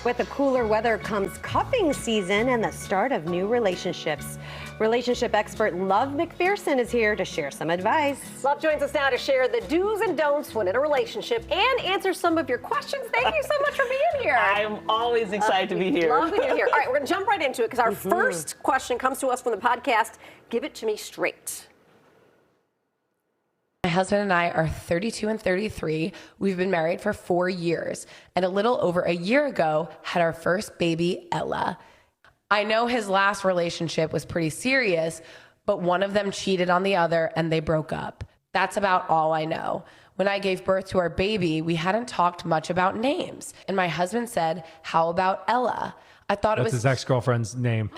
With the cooler weather comes cuffing season and the start of new relationships. Relationship expert Love McPherson is here to share some advice. Love joins us now to share the do's and don'ts when in a relationship and answer some of your questions. Thank you so much for being here. I'm always excited to be here. Love that you're here. All right, we're going to jump right into it because our first question comes to us from the podcast, Give It To Me Straight. My husband and I are 32 and 33. We've been married for 4 years, and a little over a year ago had our first baby, Ella. I know his last relationship was pretty serious, but one of them cheated on the other and they broke up. That's about all I know. When I gave birth to our baby, we hadn't talked much about names, and my husband said, "How about Ella?" I thought That's it was his ex-girlfriend's name.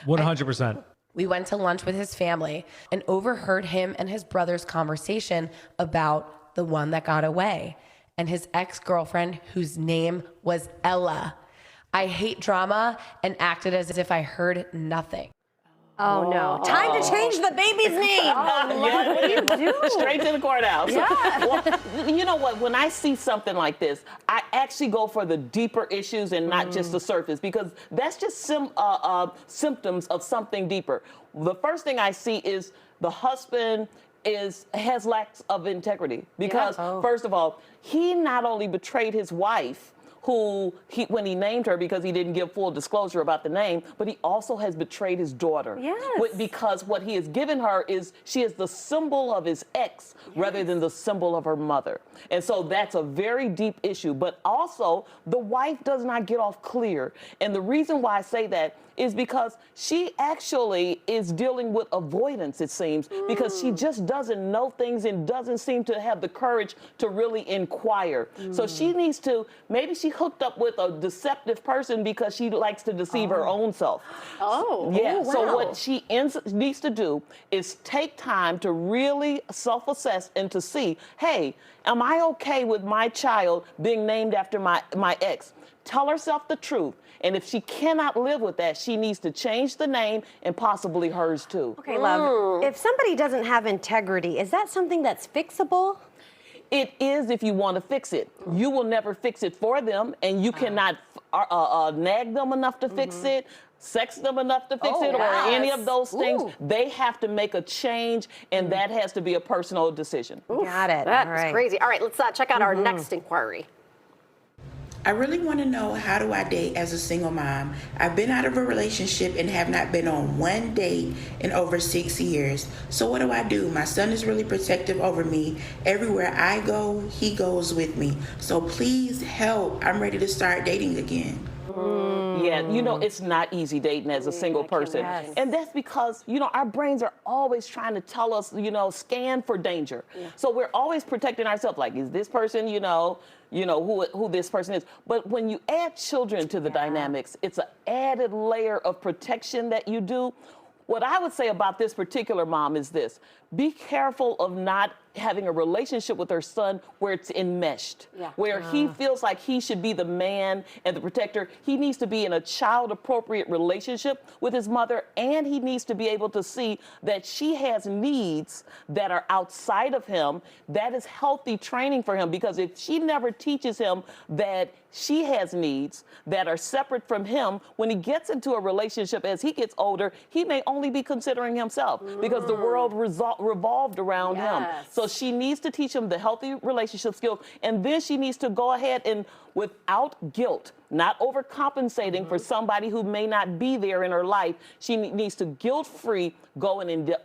100%. We went to lunch with his family and overheard him and his brother's conversation about the one that got away and his ex-girlfriend whose name was Ella. I hate drama and acted as if I heard nothing. Oh, no. Time to change the baby's name. Yeah, what do you do? Straight to the courthouse. Yeah. Well, you know what? When I see something like this, I actually go for the deeper issues and not just the surface, because that's just symptoms of something deeper. The first thing I see is the husband has lacks of integrity because, first of all, he not only betrayed his wife, when he named her, because he didn't give full disclosure about the name, but he also has betrayed his daughter. Yes. Because what he has given her is she is the symbol of his ex rather than the symbol of her mother. And so that's a very deep issue. But also, the wife does not get off clear. And the reason why I say that is because she actually is dealing with avoidance, it seems, because she just doesn't know things and doesn't seem to have the courage to really inquire. So she needs to, maybe she hooked up with a deceptive person because she likes to deceive her own self. Yeah, wow. so what she needs to do is take time to really self-assess and to see, hey, am I okay with my child being named after my ex? Tell herself the truth. And if she cannot live with that, she needs to change the name and possibly hers too. Okay, Love, if somebody doesn't have integrity, is that something that's fixable? It is if you want to fix it. You will never fix it for them, and you cannot nag them enough to fix it, sex them enough to fix it, or any of those things. They have to make a change, and that has to be a personal decision. Got it. That's crazy. All right, let's check out our next inquiry. I really want to know, how do I date as a single mom? I've been out of a relationship and have not been on one date in over 6 years. So what do I do? My son is really protective over me. Everywhere I go, he goes with me. So please help. I'm ready to start dating again. Yeah, you know, it's not easy dating as a single person. And that's because, you know, our brains are always trying to tell us, you know, scan for danger. So we're always protecting ourselves, like, is this person, you know who this person is. But when you add children to the dynamics, it's an added layer of protection that you do. What I would say about this particular mom is this: be careful of not having a relationship with her son where it's enmeshed, where he feels like he should be the man and the protector. He needs to be in a child-appropriate relationship with his mother, and he needs to be able to see that she has needs that are outside of him. That is healthy training for him, because if she never teaches him that she has needs that are separate from him, when he gets into a relationship as he gets older, he may only be considering himself because the world revolved around him. So she needs to teach him the healthy relationship skills, and then she needs to go ahead and, without guilt, not overcompensating for somebody who may not be there in her life, she needs to guilt-free go and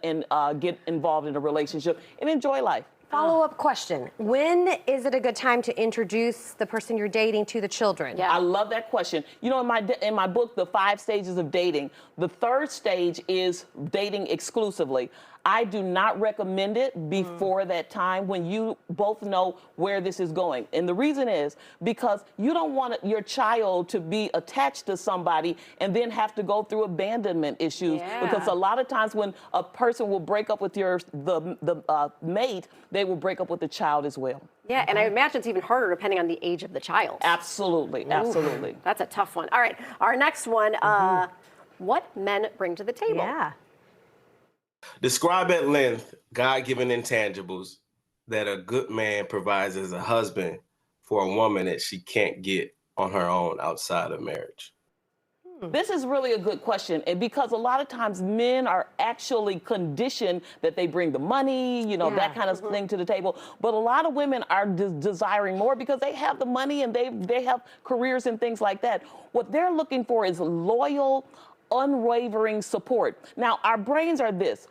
get involved in a relationship and enjoy life. Follow-up question. When is it a good time to introduce the person you're dating to the children? I love that question. You know, in my book, The 5 Stages of Dating, the 3rd stage is dating exclusively. I do not recommend it before that time, when you both know where this is going. And the reason is because you don't want your child to be attached to somebody and then have to go through abandonment issues. Because a lot of times when a person will break up with the mate, they will break up with the child as well. Yeah, and I imagine it's even harder depending on the age of the child. Absolutely, absolutely. That's a tough one. All right, our next one, what men bring to the table. Describe at length God-given intangibles that a good man provides as a husband for a woman that she can't get on her own outside of marriage? This is really a good question, and because a lot of times men are actually conditioned that they bring the money, you know, that kind of thing to the table. But a lot of women are desiring more because they have the money and they have careers and things like that. What they're looking for is loyal, unwavering support. Now, our brains are this.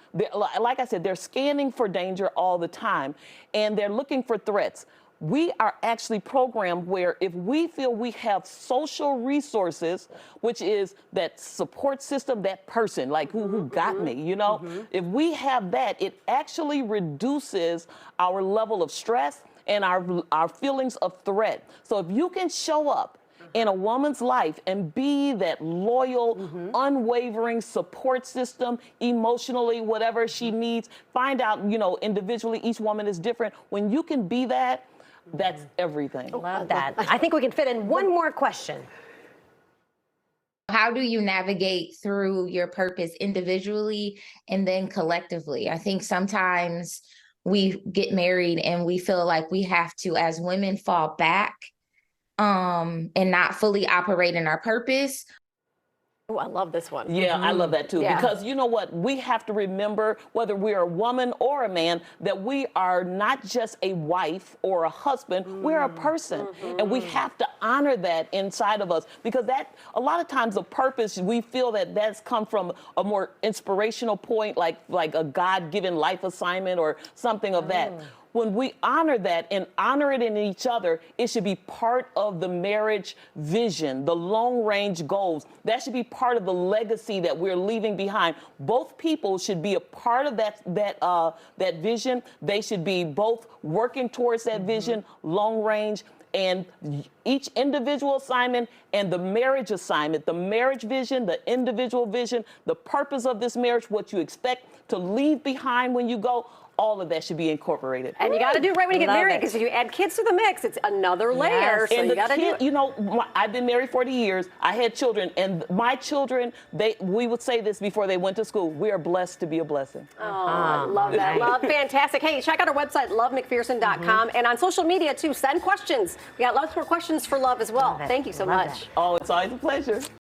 Like I said, they're scanning for danger all the time, and they're looking for threats. We are actually programmed where if we feel we have social resources, which is that support system, that person, like who got me, you know, if we have that, it actually reduces our level of stress and our feelings of threat. So if you can show up in a woman's life and be that loyal, unwavering support system, emotionally, whatever she needs, find out, you know, individually, each woman is different. When you can be that, that's everything. Love that. I think we can fit in one more question. How do you navigate through your purpose individually and then collectively? I think sometimes we get married and we feel like we have to, as women, fall back and not fully operate in our purpose. Oh, I love this one. Yeah, I love that too. Yeah. Because you know what? We have to remember, whether we're a woman or a man, that we are not just a wife or a husband, we're a person. And we have to honor that inside of us, because that, a lot of times the purpose, we feel that that's come from a more inspirational point, like a God-given life assignment or something of that. When we honor that and honor it in each other, it should be part of the marriage vision, the long-range goals. That should be part of the legacy that we're leaving behind. Both people should be a part of that vision. They should be both working towards that vision, long-range, and each individual assignment and the marriage assignment, the marriage vision, the individual vision, the purpose of this marriage, what you expect to leave behind when you go, all of that should be incorporated. And you got to do it right when you get Love married, it. because if you add kids to the mix, it's another layer. So And you got to do it. you know, I've been married 40 years. I had children, and my children, we would say this before they went to school: we are blessed to be a blessing. Oh, I love that. Love, fantastic. Hey, check out our website, lovemcpherson.com, and on social media too. Send questions. We got lots more questions for Love as well. Thank you so much. Oh, it's always a pleasure.